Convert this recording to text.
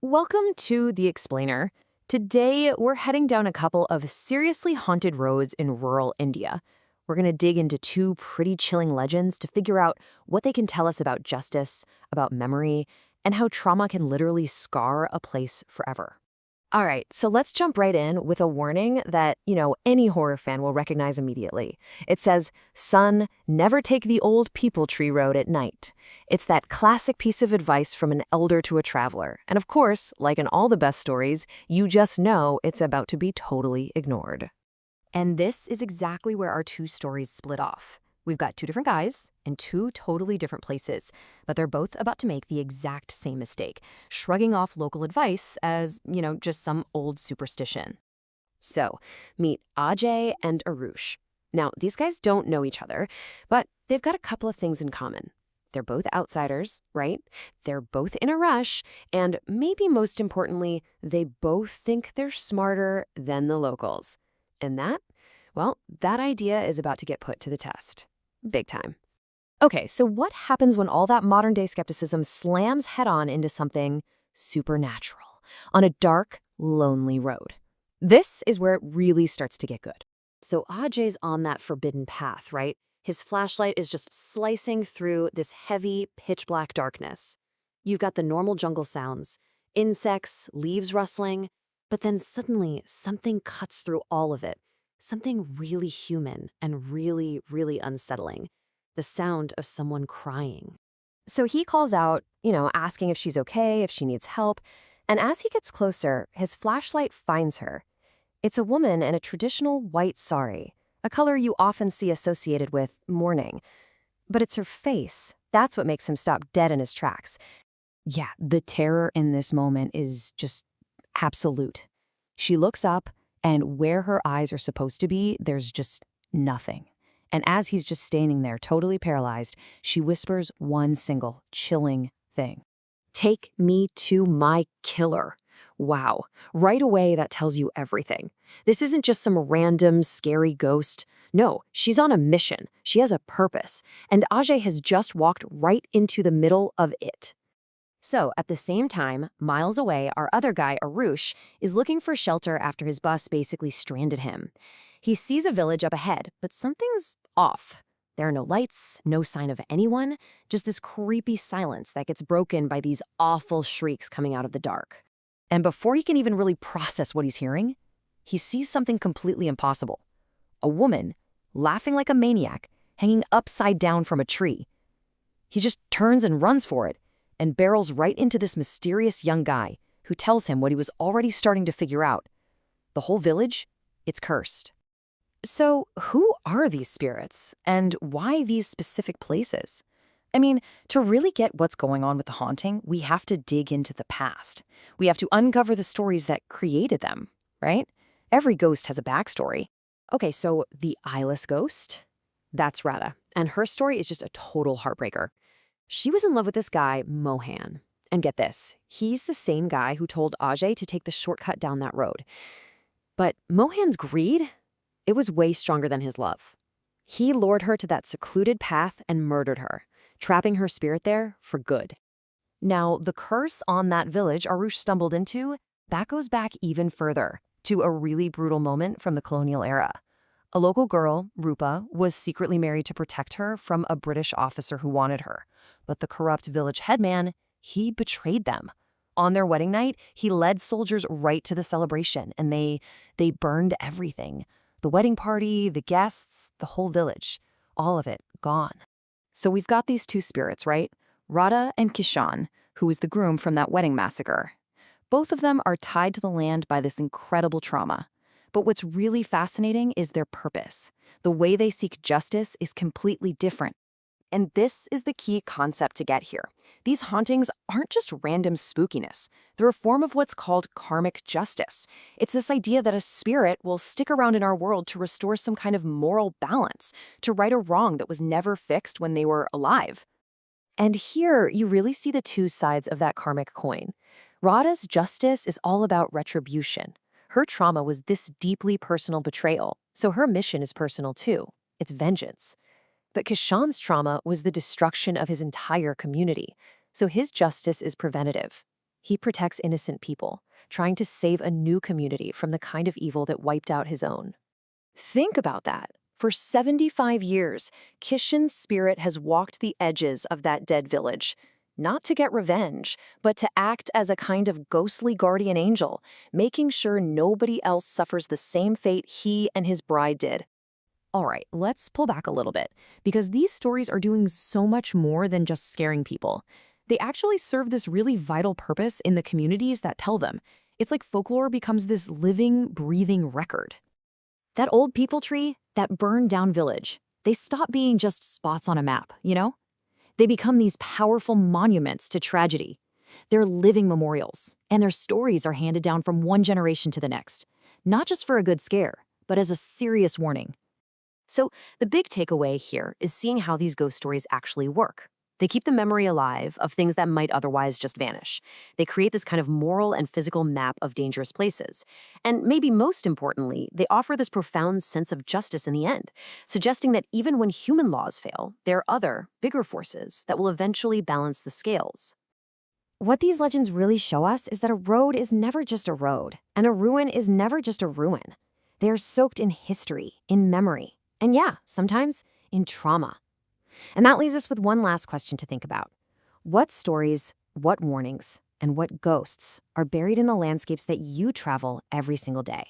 Welcome to The Explainer. Today, we're heading down a couple of seriously haunted roads in rural India. We're going to dig into two pretty chilling legends to figure out what they can tell us about justice, about memory, and how trauma can literally scar a place forever. All right, so let's jump right in with a warning that, any horror fan will recognize immediately. It says, "Son, never take the old people tree road at night." It's that classic piece of advice from an elder to a traveler. And of course, like in all the best stories, you just know it's about to be totally ignored. And this is exactly where our two stories split off. We've got two different guys in two totally different places, but they're both about to make the exact same mistake, shrugging off local advice as, just some old superstition. So, meet Ajay and Arush. Now, these guys don't know each other, but they've got a couple of things in common. They're both outsiders, right? They're both in a rush, and maybe most importantly, they both think they're smarter than the locals. And that idea is about to get put to the test. Big time. Okay, so what happens when all that modern-day skepticism slams head-on into something supernatural on a dark, lonely road? This is where it really starts to get good. So Ajay's on that forbidden path, right? His flashlight is just slicing through this heavy, pitch-black darkness. You've got the normal jungle sounds, insects, leaves rustling, but then suddenly something cuts through all of it. Something really human and really, really unsettling. The sound of someone crying. So he calls out, asking if she's okay, if she needs help. And as he gets closer, his flashlight finds her. It's a woman in a traditional white sari, a color you often see associated with mourning. But it's her face. That's what makes him stop dead in his tracks. Yeah, the terror in this moment is just absolute. She looks up, and where her eyes are supposed to be, there's just nothing. And as he's just standing there, totally paralyzed, she whispers one single, chilling thing. "Take me to my killer." Wow. Right away, that tells you everything. This isn't just some random, scary ghost. No, she's on a mission. She has a purpose. And Ajay has just walked right into the middle of it. So, at the same time, miles away, our other guy, Arush, is looking for shelter after his bus basically stranded him. He sees a village up ahead, but something's off. There are no lights, no sign of anyone, just this creepy silence that gets broken by these awful shrieks coming out of the dark. And before he can even really process what he's hearing, he sees something completely impossible. A woman, laughing like a maniac, hanging upside down from a tree. He just turns and runs for it, and barrels right into this mysterious young guy who tells him what he was already starting to figure out. The whole village, it's cursed. So who are these spirits, and why these specific places? I mean, to really get what's going on with the haunting, we have to dig into the past. We have to uncover the stories that created them, right? Every ghost has a backstory. Okay, so the eyeless ghost? That's Radha, and her story is just a total heartbreaker. She was in love with this guy, Mohan. And get this, he's the same guy who told Ajay to take the shortcut down that road. But Mohan's greed, it was way stronger than his love. He lured her to that secluded path and murdered her, trapping her spirit there for good. Now, the curse on that village Arush stumbled into, that goes back even further, to a really brutal moment from the colonial era. A local girl, Rupa, was secretly married to protect her from a British officer who wanted her. But the corrupt village headman, he betrayed them. On their wedding night, he led soldiers right to the celebration, and they burned everything. The wedding party, the guests, the whole village. All of it gone. So we've got these two spirits, right? Radha and Kishan, who was the groom from that wedding massacre. Both of them are tied to the land by this incredible trauma. But what's really fascinating is their purpose. The way they seek justice is completely different. And this is the key concept to get here. These hauntings aren't just random spookiness. They're a form of what's called karmic justice. It's this idea that a spirit will stick around in our world to restore some kind of moral balance, to right a wrong that was never fixed when they were alive. And here, you really see the two sides of that karmic coin. Radha's justice is all about retribution. Her trauma was this deeply personal betrayal, so her mission is personal too. It's vengeance. But Kishan's trauma was the destruction of his entire community, so his justice is preventative. He protects innocent people, trying to save a new community from the kind of evil that wiped out his own. Think about that. For 75 years, Kishin's spirit has walked the edges of that dead village, not to get revenge, but to act as a kind of ghostly guardian angel, making sure nobody else suffers the same fate he and his bride did. All right, let's pull back a little bit, because these stories are doing so much more than just scaring people. They actually serve this really vital purpose in the communities that tell them. It's like folklore becomes this living, breathing record. That old people tree, that burned down village, they stop being just spots on a map, you know? They become these powerful monuments to tragedy. They're living memorials, and their stories are handed down from one generation to the next, not just for a good scare, but as a serious warning. So, the big takeaway here is seeing how these ghost stories actually work. They keep the memory alive of things that might otherwise just vanish. They create this kind of moral and physical map of dangerous places. And maybe most importantly, they offer this profound sense of justice in the end, suggesting that even when human laws fail, there are other, bigger forces that will eventually balance the scales. What these legends really show us is that a road is never just a road, and a ruin is never just a ruin. They are soaked in history, in memory, and yeah, sometimes in trauma. And that leaves us with one last question to think about. What stories, what warnings, and what ghosts are buried in the landscapes that you travel every single day?